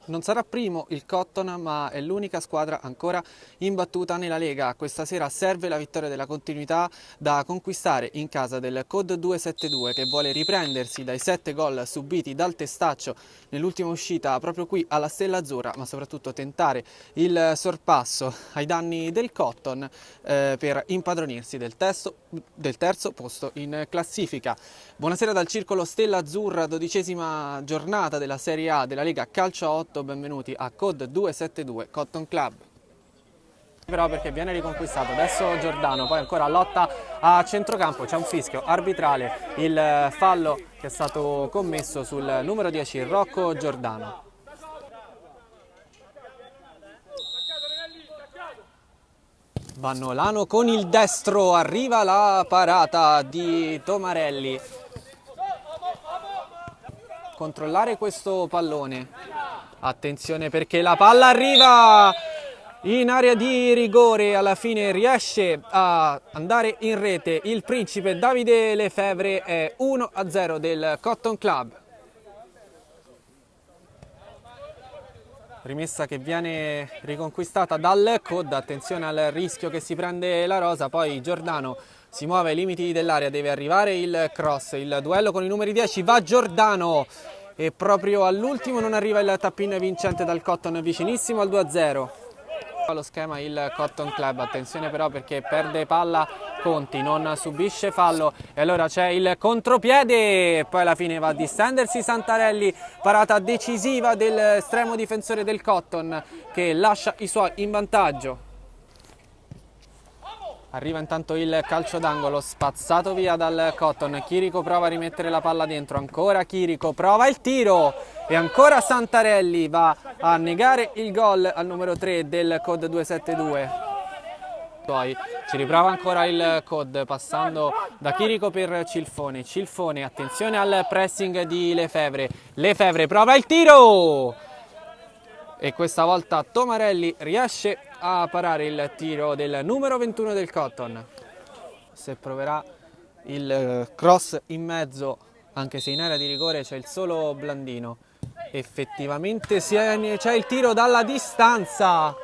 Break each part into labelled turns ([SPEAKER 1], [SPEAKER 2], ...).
[SPEAKER 1] Non sarà primo il Cotton, ma è l'unica squadra ancora imbattuta nella Lega. Questa sera serve la vittoria della continuità da conquistare in casa del COD 272, che vuole riprendersi dai 7 gol subiti dal Testaccio nell'ultima uscita proprio qui alla Stella Azzurra, ma soprattutto tentare il sorpasso ai danni del Cotton per impadronirsi del terzo posto in classifica. Buonasera dal circolo Stella Azzurra, 12ª giornata della Serie A della Lega Calcio a 8, benvenuti a COD 272 Cotton Club. Però perché viene riconquistato adesso Giordano, poi ancora lotta a centrocampo, c'è un fischio arbitrale, il fallo che è stato commesso sul numero 10 Rocco Giordano. Vannolano con il destro, arriva la parata di Tomarelli. Controllare questo pallone, attenzione perché la palla arriva in area di rigore, alla fine riesce a andare in rete il principe Davide Lefebvre, è 1-0 del Cotton Club. Rimessa che viene riconquistata dal COD, attenzione al rischio che si prende la rosa, poi Giordano si muove ai limiti dell'area, deve arrivare il cross, il duello con i numeri 10, va Giordano e proprio all'ultimo non arriva il tap-in vincente dal Cotton, vicinissimo al 2-0. Lo schema il Cotton Club, attenzione però perché perde palla Conti, non subisce fallo e allora c'è il contropiede e poi alla fine va a distendersi Santarelli, parata decisiva dell'estremo difensore del Cotton che lascia i suoi in vantaggio. Arriva intanto il calcio d'angolo spazzato via dal Cotton, Chirico prova a rimettere la palla dentro, ancora Chirico prova il tiro e ancora Santarelli va a negare il gol al numero 3 del COD 272. Poi ci riprova ancora il COD passando da Chirico per Cilfone, Cilfone attenzione al pressing di Lefebvre, Lefebvre prova il tiro! E questa volta Tomarelli riesce a parare il tiro del numero 21 del Cotton. Se proverà il cross in mezzo, anche se in area di rigore c'è il solo Blandino. Effettivamente c'è il tiro dalla distanza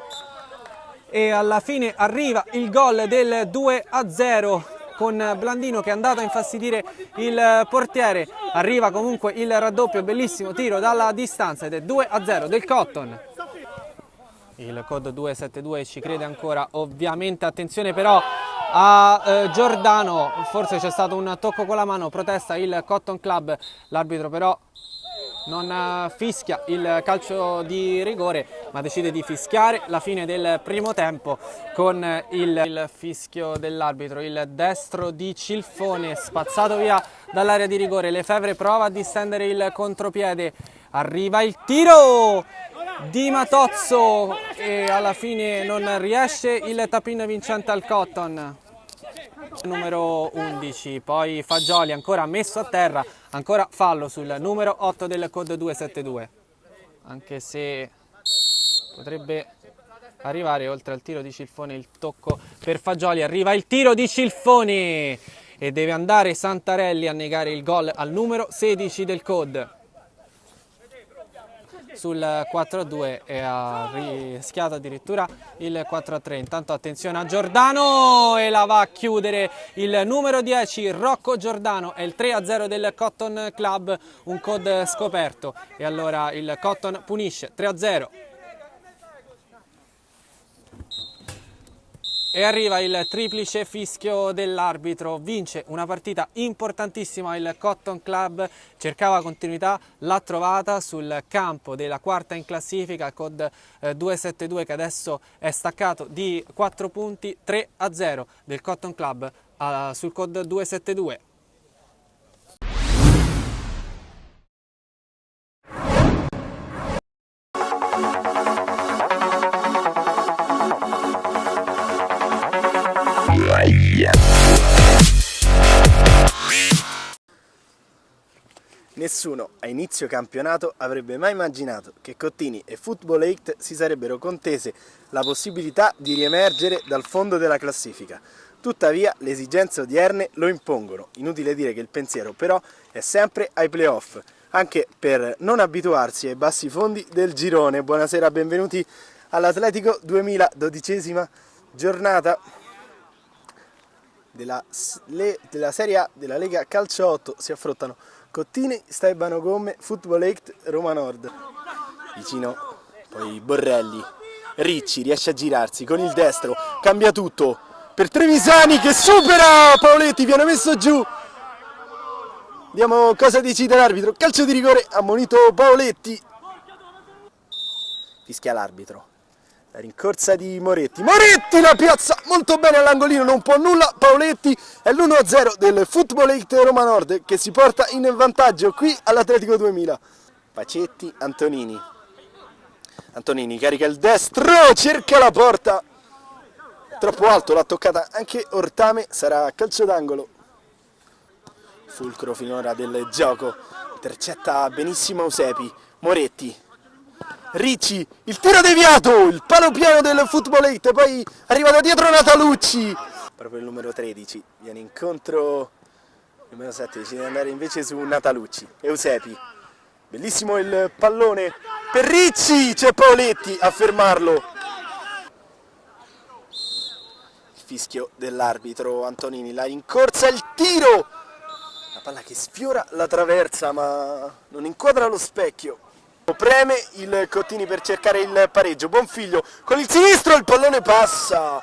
[SPEAKER 1] e alla fine arriva il gol del 2-0 con Blandino che è andato a infastidire il portiere. Arriva comunque il raddoppio, bellissimo tiro dalla distanza ed è 2-0 del Cotton. Il COD 272 ci crede ancora, ovviamente attenzione però a Giordano, forse c'è stato un tocco con la mano, protesta il Cotton Club, l'arbitro però non fischia il calcio di rigore ma decide di fischiare la fine del primo tempo con il fischio dell'arbitro, il destro di Cilfone spazzato via dall'area di rigore, Lefebvre prova a distendere il contropiede, arriva il tiro di Matozzo e alla fine non riesce il tap-in vincente al Cotton. Numero 11, poi Fagioli ancora messo a terra, ancora fallo sul numero 8 del COD 272, anche se potrebbe arrivare oltre al tiro di Cilfone il tocco per Fagioli, arriva il tiro di Cilfone e deve andare Santarelli a negare il gol al numero 16 del COD. Sul 4-2 e ha rischiato addirittura il 4-3. Intanto attenzione a Giordano e la va a chiudere il numero 10 Rocco Giordano, è il 3-0 del Cotton Club, un COD scoperto e allora il Cotton punisce 3-0. E arriva il triplice fischio dell'arbitro, vince una partita importantissima il Cotton Club, cercava continuità, l'ha trovata sul campo della quarta in classifica, COD 272 che adesso è staccato di 4 punti, 3-0 del Cotton Club sul COD 272.
[SPEAKER 2] Nessuno a inizio campionato avrebbe mai immaginato che Cottini e Football 8 si sarebbero contese la possibilità di riemergere dal fondo della classifica. Tuttavia le esigenze odierne lo impongono, inutile dire che il pensiero però è sempre ai playoff. anche per non abituarsi ai bassi fondi del girone. Buonasera, benvenuti all'Atletico 2012esima giornata della Serie A della Lega Calcio 8. Si affrontano Cottini, Staibano Gomme, Football 8, Roma Nord. Vicino poi Borrelli, Ricci riesce a girarsi con il destro, cambia tutto per Trevisani che supera Paoletti, viene messo giù. Vediamo cosa decide l'arbitro. Calcio di rigore, ammonito Paoletti. Fischia l'arbitro. La rincorsa di Moretti. Moretti la piazza molto bene all'angolino, non può nulla. Paoletti è l'1-0 del Football 8 Roma Nord che si porta in vantaggio qui all'Atletico 2000. Pacetti, Antonini. Antonini carica il destro, cerca la porta. Troppo alto, l'ha toccata anche Ortame, sarà calcio d'angolo. Fulcro finora del gioco, intercetta benissimo Eusepi. Moretti. Ricci, il tiro deviato, il palo piano del Football 8, poi arriva da dietro Natalucci. Proprio il numero 13, viene incontro il numero 7, decide di andare invece su Natalucci. Eusepi, bellissimo il pallone per Ricci, c'è Paoletti a fermarlo. Il fischio dell'arbitro Antonini, la rincorsa, il tiro. La palla che sfiora la traversa ma non inquadra lo specchio. Preme il Cottini per cercare il pareggio. Bonfiglio con il sinistro, il pallone passa.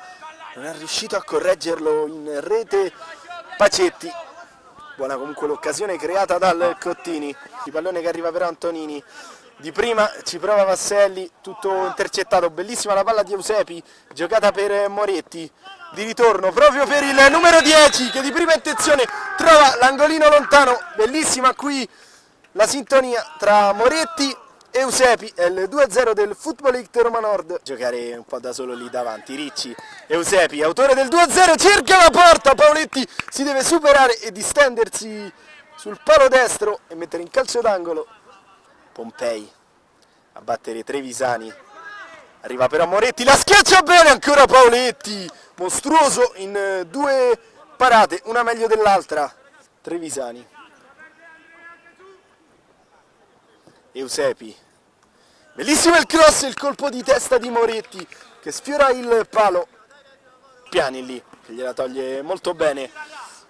[SPEAKER 2] Non è riuscito a correggerlo in rete Pacetti. Buona comunque l'occasione creata dal Cottini. Il pallone che arriva per Antonini. Di prima ci prova Vasselli, tutto intercettato. Bellissima la palla di Eusepi, giocata per Moretti. Di ritorno proprio per il numero 10 che di prima intenzione trova l'angolino lontano. Bellissima qui la sintonia tra Moretti e Eusepi, è il 2-0 del Football 8 Roma Nord. Giocare un po' da solo lì davanti. Ricci, Eusepi, autore del 2-0, cerca la porta. Paoletti si deve superare e distendersi sul palo destro e mettere in calcio d'angolo. Pompei a battere Trevisani. Arriva però Moretti, la schiaccia bene ancora Paoletti. Mostruoso in due parate, una meglio dell'altra. Trevisani. Eusepi. Bellissimo il cross, il colpo di testa di Moretti che sfiora il palo. Piani lì, che gliela toglie molto bene.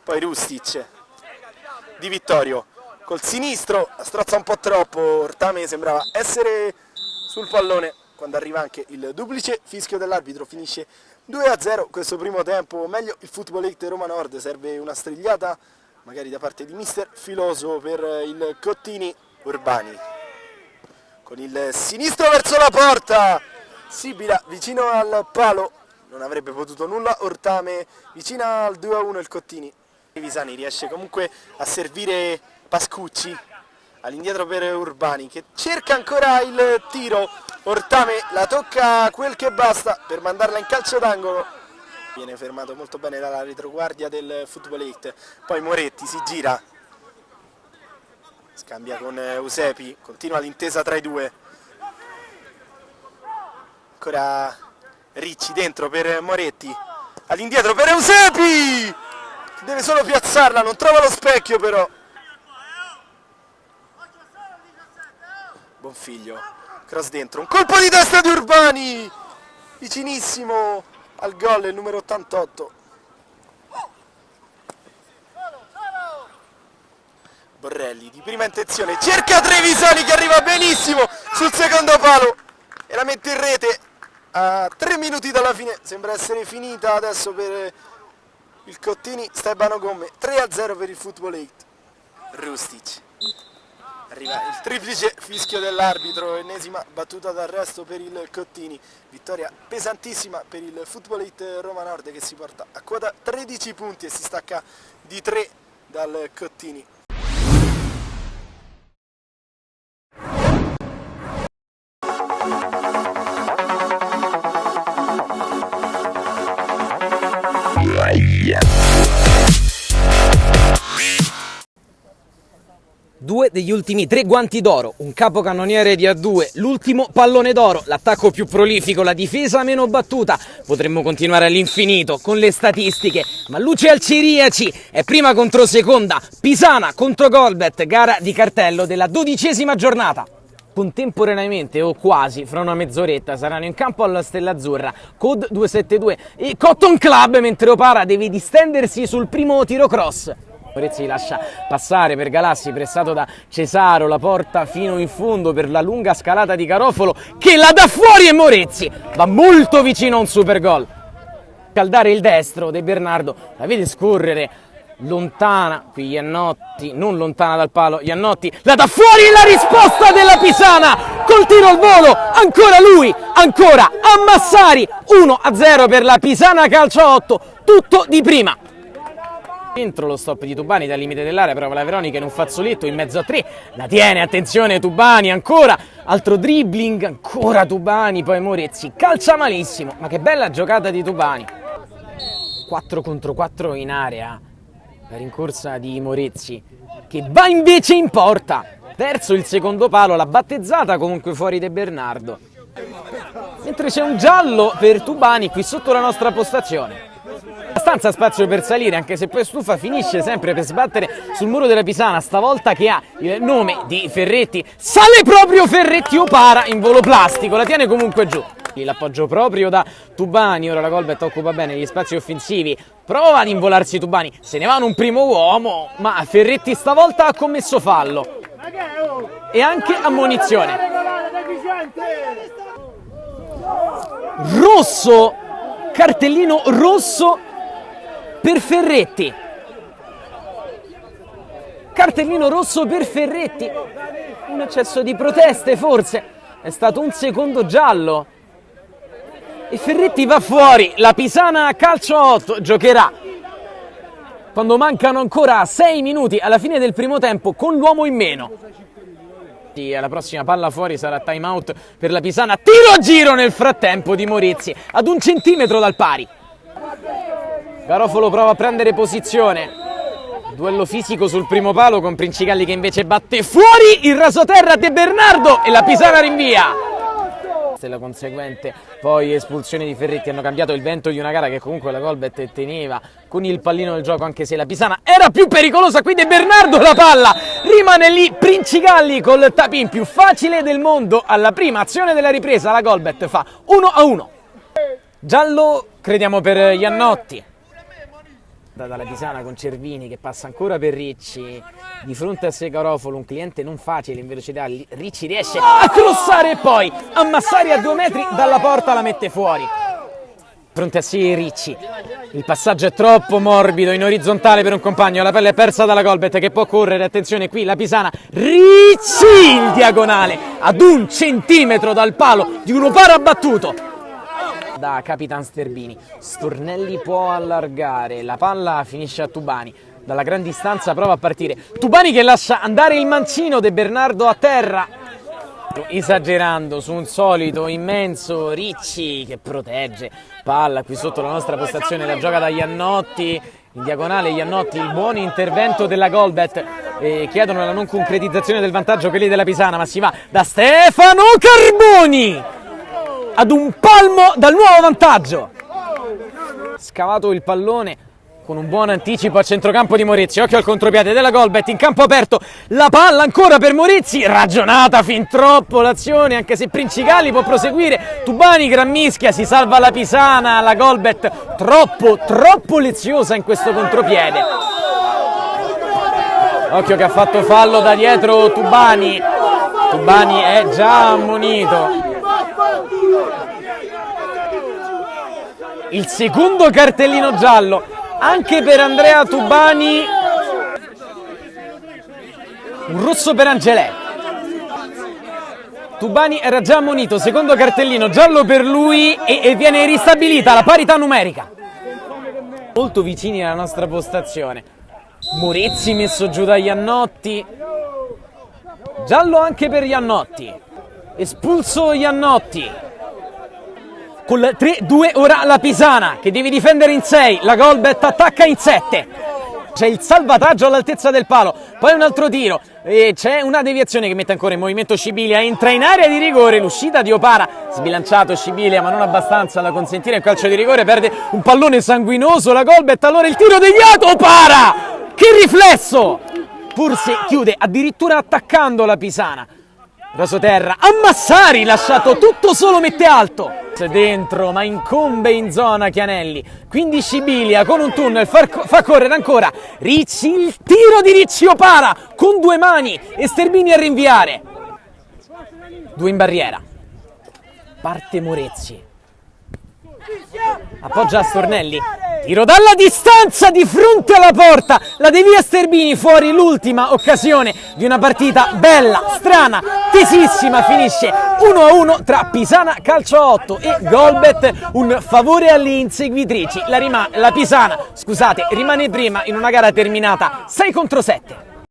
[SPEAKER 2] Poi Rustic. Di Vittorio. Col sinistro, la strozza un po' troppo. Ortame sembrava essere sul pallone quando arriva anche il duplice fischio dell'arbitro. Finisce 2-0 questo primo tempo. Meglio il Football 8 Roma Nord. Serve una strigliata magari da parte di mister Filoso per il Cottini. Urbani. Con il sinistro verso la porta, Sibila vicino al palo, non avrebbe potuto nulla, Ortame vicina al 2-1 il Cottini. Trevisani riesce comunque a servire Pascucci, all'indietro per Urbani che cerca ancora il tiro, Ortame la tocca quel che basta per mandarla in calcio d'angolo. Viene fermato molto bene dalla retroguardia del Football 8, poi Moretti si gira. Scambia con Eusepi, continua l'intesa tra i due. Ancora Ricci dentro per Moretti. All'indietro per Eusepi! Deve solo piazzarla, non trova lo specchio però. Bonfiglio, cross dentro, un colpo di testa di Urbani! Vicinissimo al gol il numero 88. Borrelli di prima intenzione, cerca Trevisani che arriva benissimo sul secondo palo e la mette in rete a 3 minuti dalla fine. Sembra essere finita adesso per il Cottini. Staibano Gomme, 3-0 per il Football 8. Rustic, arriva il triplice fischio dell'arbitro, ennesima battuta d'arresto per il Cottini. Vittoria pesantissima per il Football 8 Roma Nord che si porta a quota 13 punti e si stacca di 3 dal Cottini.
[SPEAKER 3] 2 degli ultimi 3 guanti d'oro, un capocannoniere di A2, l'ultimo pallone d'oro, l'attacco più prolifico, la difesa meno battuta. Potremmo continuare all'infinito con le statistiche, ma luce al Ciriaci è prima contro seconda, Pisana contro Golbet, gara di cartello della 12ª giornata. Contemporaneamente o quasi fra una mezz'oretta saranno in campo alla Stella Azzurra Code 272 e Cotton Club, mentre Opara deve distendersi sul primo tiro cross. Morizzi lascia passare per Galassi, pressato da Cesaro, la porta fino in fondo per la lunga scalata di Garofalo che la dà fuori e Morizzi va molto vicino a un super gol. Caldare il destro De Bernardo, la vede scorrere lontana, qui Iannotti, non lontana dal palo, Iannotti la dà fuori, la risposta della Pisana col tiro al volo, ancora lui, ancora Ammassari, 1-0 per la Pisana Calcio 8, tutto di prima. Dentro lo stop di Tubani dal limite dell'area, prova la Veronica in un fazzoletto in mezzo a 3, la tiene, attenzione Tubani, ancora, altro dribbling, ancora Tubani, poi Morizzi, calcia malissimo, ma che bella giocata di Tubani. 4 contro 4 in area, la rincorsa di Morizzi, che va invece in porta, verso il secondo palo, la battezzata comunque fuori De Bernardo. Mentre c'è un giallo per Tubani qui sotto la nostra postazione. Abbastanza spazio per salire, anche se poi Stufa finisce sempre per sbattere sul muro della Pisana, stavolta che ha il nome di Ferretti. Sale proprio Ferretti, Opara in volo plastico, la tiene comunque giù. L'appoggio proprio da Tubani, ora la Golbet occupa bene gli spazi offensivi, prova ad involarsi Tubani, se ne va in un primo uomo, ma Ferretti stavolta ha commesso fallo e anche ammonizione. Rosso, cartellino rosso per Ferretti. Cartellino rosso per Ferretti. Un eccesso di proteste forse. È stato un secondo giallo. E Ferretti va fuori. La Pisana Calcio 8 giocherà quando mancano ancora 6 minuti alla fine del primo tempo con l'uomo in meno. Alla prossima palla fuori sarà time out per la Pisana. Tiro a giro nel frattempo di Morizzi ad 1 centimetro dal pari. Garofalo prova a prendere posizione, duello fisico sul primo palo con Princigalli che invece batte fuori il rasoterra De Bernardo e la Pisana rinvia. La conseguente poi espulsione di Ferretti hanno cambiato il vento di una gara che comunque la Golbet teneva con il pallino del gioco, anche se la Pisana era più pericolosa. Qui De Bernardo, la palla rimane lì, Princigalli col tap-in più facile del mondo alla prima azione della ripresa, la Golbet fa 1-1. Giallo crediamo per Iannotti, dalla Pisana con Cervini che passa ancora per Ricci, di fronte a sé Garofalo, un cliente non facile in velocità. Ricci riesce a crossare e poi Ammassari a 2 metri dalla porta la mette fuori. Fronte a sé Ricci, il passaggio è troppo morbido in orizzontale per un compagno, la pelle è persa dalla Golbet che può correre, attenzione qui la Pisana, Ricci il diagonale ad 1 centimetro dal palo di un Opara battuto da Capitan Sterbini. Stornelli può allargare, la palla finisce a Tubani, dalla gran distanza prova a partire Tubani che lascia andare il mancino, De Bernardo a terra, esagerando su un solito immenso Ricci che protegge, palla qui sotto la nostra postazione, la gioca da Iannotti, in diagonale Iannotti, il buon intervento della Golbet, chiedono la non concretizzazione del vantaggio quelli della Pisana, ma si va da Stefano Carboni ad un palmo dal nuovo vantaggio. Scavato il pallone con un buon anticipo a centrocampo di Morizzi, occhio al contropiede della Golbet in campo aperto, la palla ancora per Morizzi, ragionata fin troppo l'azione, anche se Princigalli può proseguire, Tubani gran mischia, si salva la Pisana, la Golbet troppo leziosa in questo contropiede. Occhio che ha fatto fallo da dietro Tubani è già ammonito. Il secondo cartellino giallo anche per Andrea Tubani, un rosso per Angelè. Tubani era già ammonito, secondo cartellino giallo per lui e viene ristabilita la parità numerica. Molto vicini alla nostra postazione. Morizzi messo giù da Iannotti, giallo anche per Iannotti, espulso Iannotti. Con 3-2 ora la Pisana che deve difendere in 6, la Golbet attacca in 7. c'è il salvataggio all'altezza del palo, poi un altro tiro e c'è una deviazione che mette ancora in movimento Scibilia, entra in area di rigore, l'uscita di Opara, sbilanciato Scibilia ma non abbastanza da consentire un calcio di rigore, perde un pallone sanguinoso la Golbet, allora il tiro deviato, Opara! Che riflesso! Purse chiude addirittura attaccando la Pisana. Rosoterra, Ammassari lasciato tutto solo, mette alto dentro ma incombe in zona Chianelli, quindi Scibilia con un tunnel fa correre ancora Ricci, il tiro di Ricci, Opara con due mani e Sterbini a rinviare, due in barriera, parte Morezzi, appoggia a Stornelli, tiro dalla distanza di fronte alla porta, la devia Sterbini, fuori l'ultima occasione di una partita bella, strana, tesissima, finisce 1-1 tra Pisana Calcio 8 e Golbet, un favore alle inseguitrici, la Pisana, scusate, rimane prima in una gara terminata 6-7.